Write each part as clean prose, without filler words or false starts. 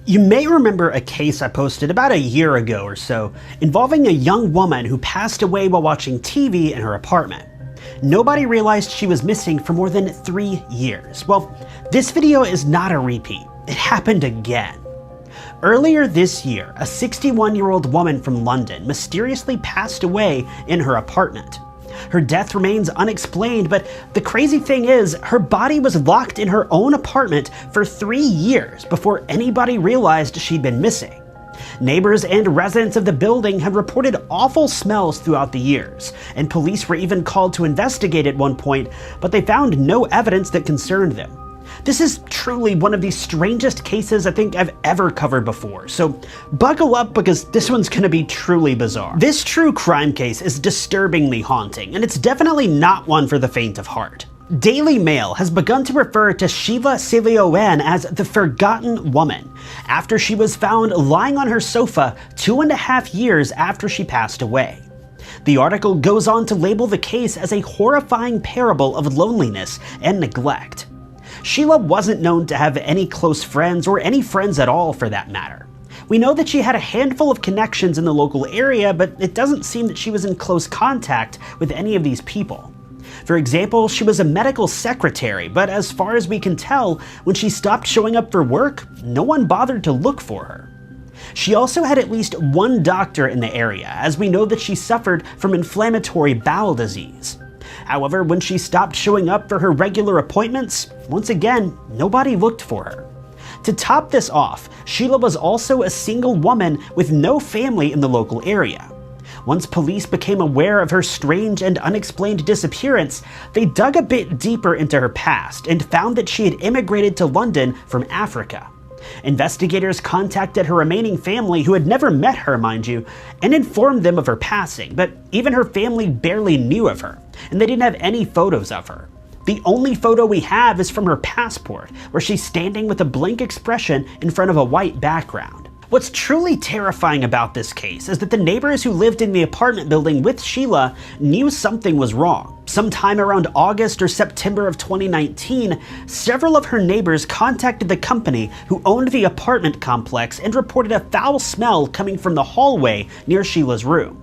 You may remember a case I posted about a year ago or so involving a young woman who passed away while watching TV in her apartment. Nobody realized she was missing for more than 3 years. Well, this video is not a repeat. It happened again. Earlier this year, a 61-year-old woman from London mysteriously passed away in her apartment. Her death remains unexplained, but the crazy thing is, her body was locked in her own apartment for 3 years before anybody realized she'd been missing. Neighbors and residents of the building had reported awful smells throughout the years, and police were even called to investigate at one point, but they found no evidence that concerned them. This is truly one of the strangest cases I think I've ever covered before, so buckle up because this one's gonna be truly bizarre. This true crime case is disturbingly haunting, and it's definitely not one for the faint of heart. Daily Mail has begun to refer to Sheila Seleoane as the Forgotten Woman, after she was found lying on her sofa 2.5 years after she passed away. The article goes on to label the case as a horrifying parable of loneliness and neglect. Sheila wasn't known to have any close friends, or any friends at all for that matter. We know that she had a handful of connections in the local area, but it doesn't seem that she was in close contact with any of these people. For example, she was a medical secretary, but as far as we can tell, when she stopped showing up for work, no one bothered to look for her. She also had at least one doctor in the area, as we know that she suffered from inflammatory bowel disease. However, when she stopped showing up for her regular appointments, once again, nobody looked for her. To top this off, Sheila was also a single woman with no family in the local area. Once police became aware of her strange and unexplained disappearance, they dug a bit deeper into her past and found that she had immigrated to London from Africa. Investigators contacted her remaining family, who had never met her, mind you, and informed them of her passing, but even her family barely knew of her, and they didn't have any photos of her. The only photo we have is from her passport, where she's standing with a blank expression in front of a white background. What's truly terrifying about this case is that the neighbors who lived in the apartment building with Sheila knew something was wrong. Sometime around August or September of 2019, several of her neighbors contacted the company who owned the apartment complex and reported a foul smell coming from the hallway near Sheila's room.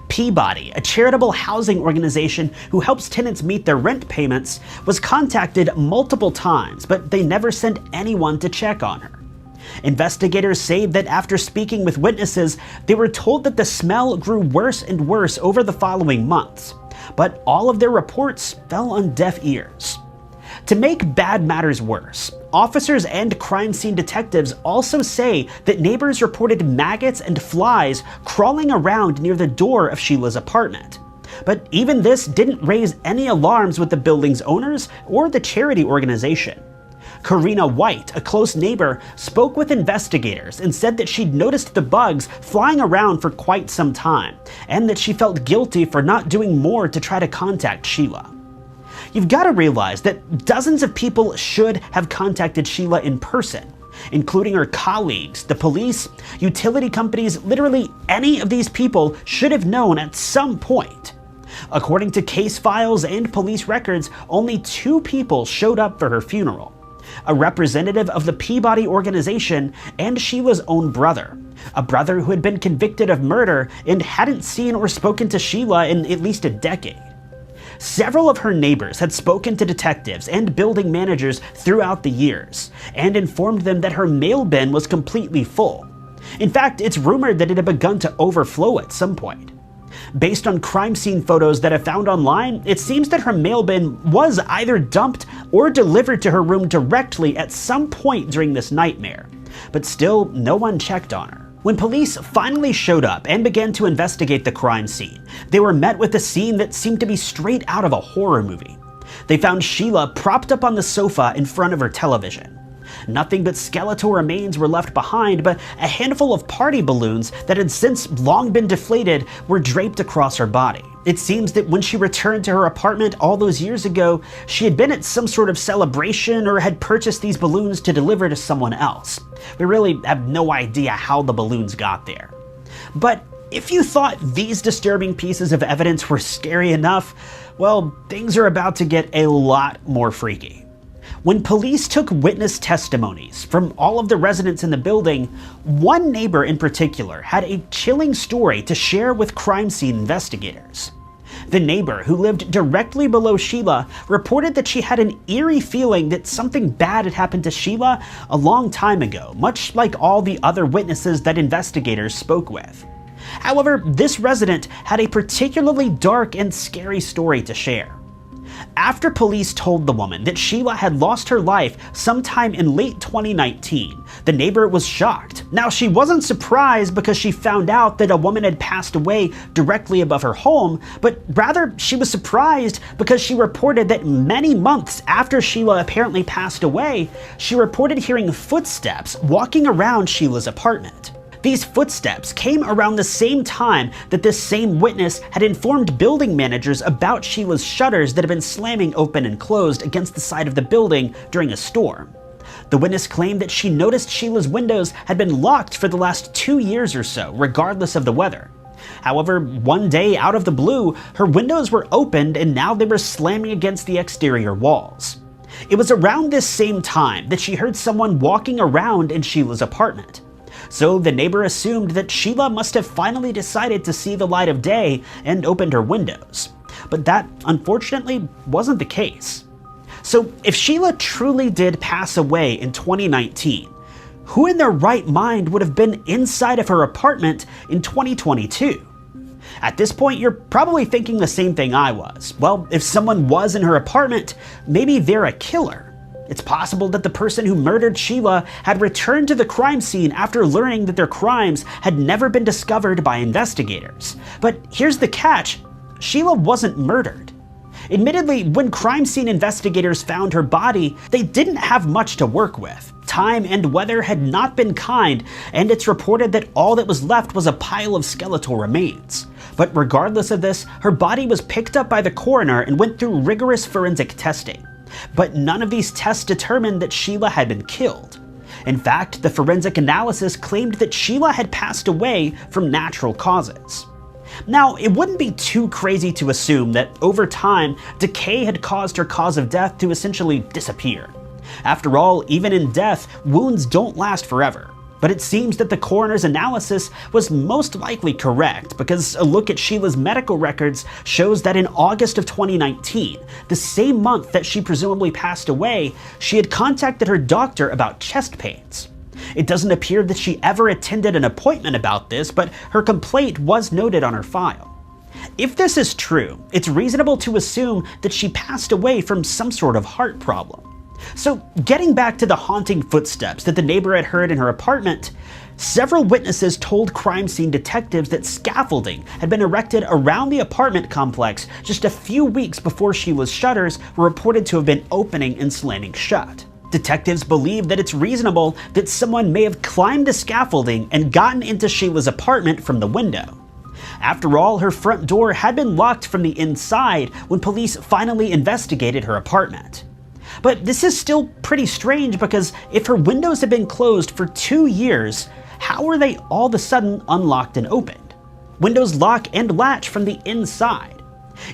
Peabody, a charitable housing organization who helps tenants meet their rent payments, was contacted multiple times, but they never sent anyone to check on her. Investigators say that after speaking with witnesses, they were told that the smell grew worse and worse over the following months, but all of their reports fell on deaf ears. To make bad matters worse, officers and crime scene detectives also say that neighbors reported maggots and flies crawling around near the door of Sheila's apartment. But even this didn't raise any alarms with the building's owners or the charity organization. Karina White, a close neighbor, spoke with investigators and said that she'd noticed the bugs flying around for quite some time, and that she felt guilty for not doing more to try to contact Sheila. You've got to realize that dozens of people should have contacted Sheila in person, including her colleagues, the police, utility companies. Literally any of these people should have known at some point. According to case files and police records, only 2 people showed up for her funeral: a representative of the Peabody organization and Sheila's own brother, a brother who had been convicted of murder and hadn't seen or spoken to Sheila in at least a decade. Several of her neighbors had spoken to detectives and building managers throughout the years, and informed them that her mail bin was completely full. In fact, it's rumored that it had begun to overflow at some point. Based on crime scene photos that I found online, it seems that her mail bin was either dumped or delivered to her room directly at some point during this nightmare, but still no one checked on her. When police finally showed up and began to investigate the crime scene, they were met with a scene that seemed to be straight out of a horror movie. They found Sheila propped up on the sofa in front of her television. Nothing but skeletal remains were left behind, but a handful of party balloons that had since long been deflated were draped across her body. It seems that when she returned to her apartment all those years ago, she had been at some sort of celebration or had purchased these balloons to deliver to someone else. We really have no idea how the balloons got there. But if you thought these disturbing pieces of evidence were scary enough, well, things are about to get a lot more freaky. When police took witness testimonies from all of the residents in the building, one neighbor in particular had a chilling story to share with crime scene investigators. The neighbor, who lived directly below Sheila, reported that she had an eerie feeling that something bad had happened to Sheila a long time ago, much like all the other witnesses that investigators spoke with. However, this resident had a particularly dark and scary story to share. After police told the woman that Sheila had lost her life sometime in late 2019, the neighbor was shocked. Now, she wasn't surprised because she found out that a woman had passed away directly above her home, but rather she was surprised because she reported that many months after Sheila apparently passed away, she reported hearing footsteps walking around Sheila's apartment. These footsteps came around the same time that this same witness had informed building managers about Sheila's shutters that had been slamming open and closed against the side of the building during a storm. The witness claimed that she noticed Sheila's windows had been locked for the last 2 years or so, regardless of the weather. However, one day out of the blue, her windows were opened and now they were slamming against the exterior walls. It was around this same time that she heard someone walking around in Sheila's apartment. So the neighbor assumed that Sheila must have finally decided to see the light of day and opened her windows. But that, unfortunately, wasn't the case. So if Sheila truly did pass away in 2019, who in their right mind would have been inside of her apartment in 2022? At this point, you're probably thinking the same thing I was. Well, if someone was in her apartment, maybe they're a killer. It's possible that the person who murdered Sheila had returned to the crime scene after learning that their crimes had never been discovered by investigators. But here's the catch: Sheila wasn't murdered. Admittedly, when crime scene investigators found her body, they didn't have much to work with. Time and weather had not been kind, and it's reported that all that was left was a pile of skeletal remains. But regardless of this, her body was picked up by the coroner and went through rigorous forensic testing. But none of these tests determined that Sheila had been killed. In fact, the forensic analysis claimed that Sheila had passed away from natural causes. Now, it wouldn't be too crazy to assume that over time, decay had caused her cause of death to essentially disappear. After all, even in death, wounds don't last forever. But it seems that the coroner's analysis was most likely correct, because a look at Sheila's medical records shows that in August of 2019, the same month that she presumably passed away, she had contacted her doctor about chest pains. It doesn't appear that she ever attended an appointment about this, but her complaint was noted on her file. If this is true, it's reasonable to assume that she passed away from some sort of heart problem. So, getting back to the haunting footsteps that the neighbor had heard in her apartment, several witnesses told crime scene detectives that scaffolding had been erected around the apartment complex just a few weeks before Sheila's shutters were reported to have been opening and slamming shut. Detectives believe that it's reasonable that someone may have climbed the scaffolding and gotten into Sheila's apartment from the window. After all, her front door had been locked from the inside when police finally investigated her apartment. But this is still pretty strange, because if her windows had been closed for 2 years, how were they all of a sudden unlocked and opened? Windows lock and latch from the inside.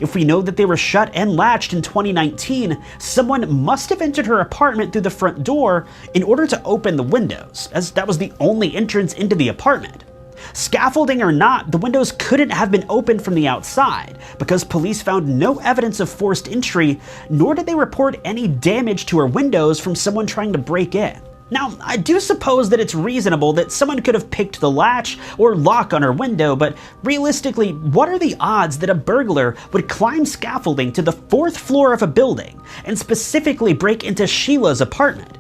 If we know that they were shut and latched in 2019, someone must have entered her apartment through the front door in order to open the windows, as that was the only entrance into the apartment. Scaffolding or not, the windows couldn't have been opened from the outside, because police found no evidence of forced entry, nor did they report any damage to her windows from someone trying to break in. Now, I do suppose that it's reasonable that someone could have picked the latch or lock on her window, but realistically, what are the odds that a burglar would climb scaffolding to the 4th floor of a building and specifically break into Sheila's apartment?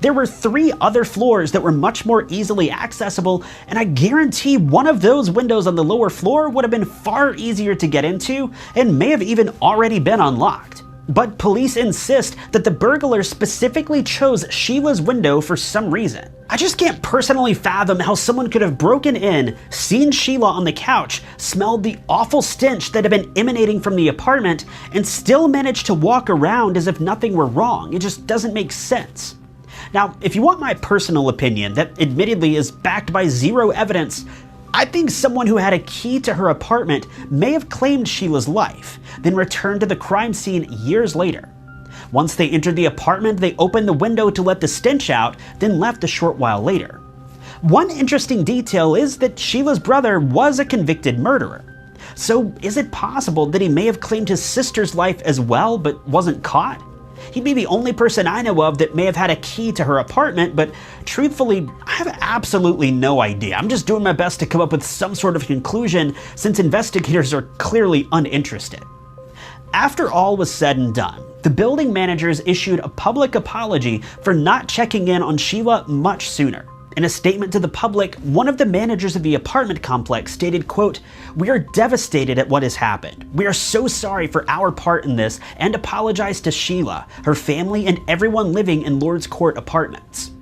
There were 3 other floors that were much more easily accessible, and I guarantee one of those windows on the lower floor would have been far easier to get into and may have even already been unlocked. But police insist that the burglar specifically chose Sheila's window for some reason. I just can't personally fathom how someone could have broken in, seen Sheila on the couch, smelled the awful stench that had been emanating from the apartment, and still managed to walk around as if nothing were wrong. It just doesn't make sense. Now, if you want my personal opinion, that admittedly is backed by zero evidence, I think someone who had a key to her apartment may have claimed Sheila's life, then returned to the crime scene years later. Once they entered the apartment, they opened the window to let the stench out, then left a short while later. One interesting detail is that Sheila's brother was a convicted murderer. So is it possible that he may have claimed his sister's life as well but wasn't caught? He'd be the only person I know of that may have had a key to her apartment, but truthfully, I have absolutely no idea. I'm just doing my best to come up with some sort of conclusion since investigators are clearly uninterested. After all was said and done, the building managers issued a public apology for not checking in on Sheila much sooner. In a statement to the public, one of the managers of the apartment complex stated, quote, "We are devastated at what has happened. We are so sorry for our part in this and apologize to Sheila, her family, and everyone living in Lord's Court Apartments.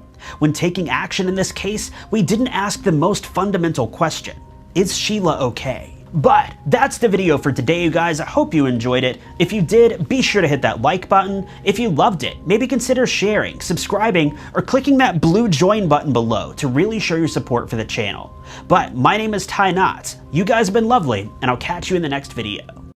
When taking action in this case, we didn't ask the most fundamental question: is Sheila okay?" But that's the video for today, you guys. I hope you enjoyed it. If you did, be sure to hit that like button. If you loved it, maybe consider sharing, subscribing, or clicking that blue join button below to really show your support for the channel. But my name is Ty Knotts. You guys have been lovely, and I'll catch you in the next video.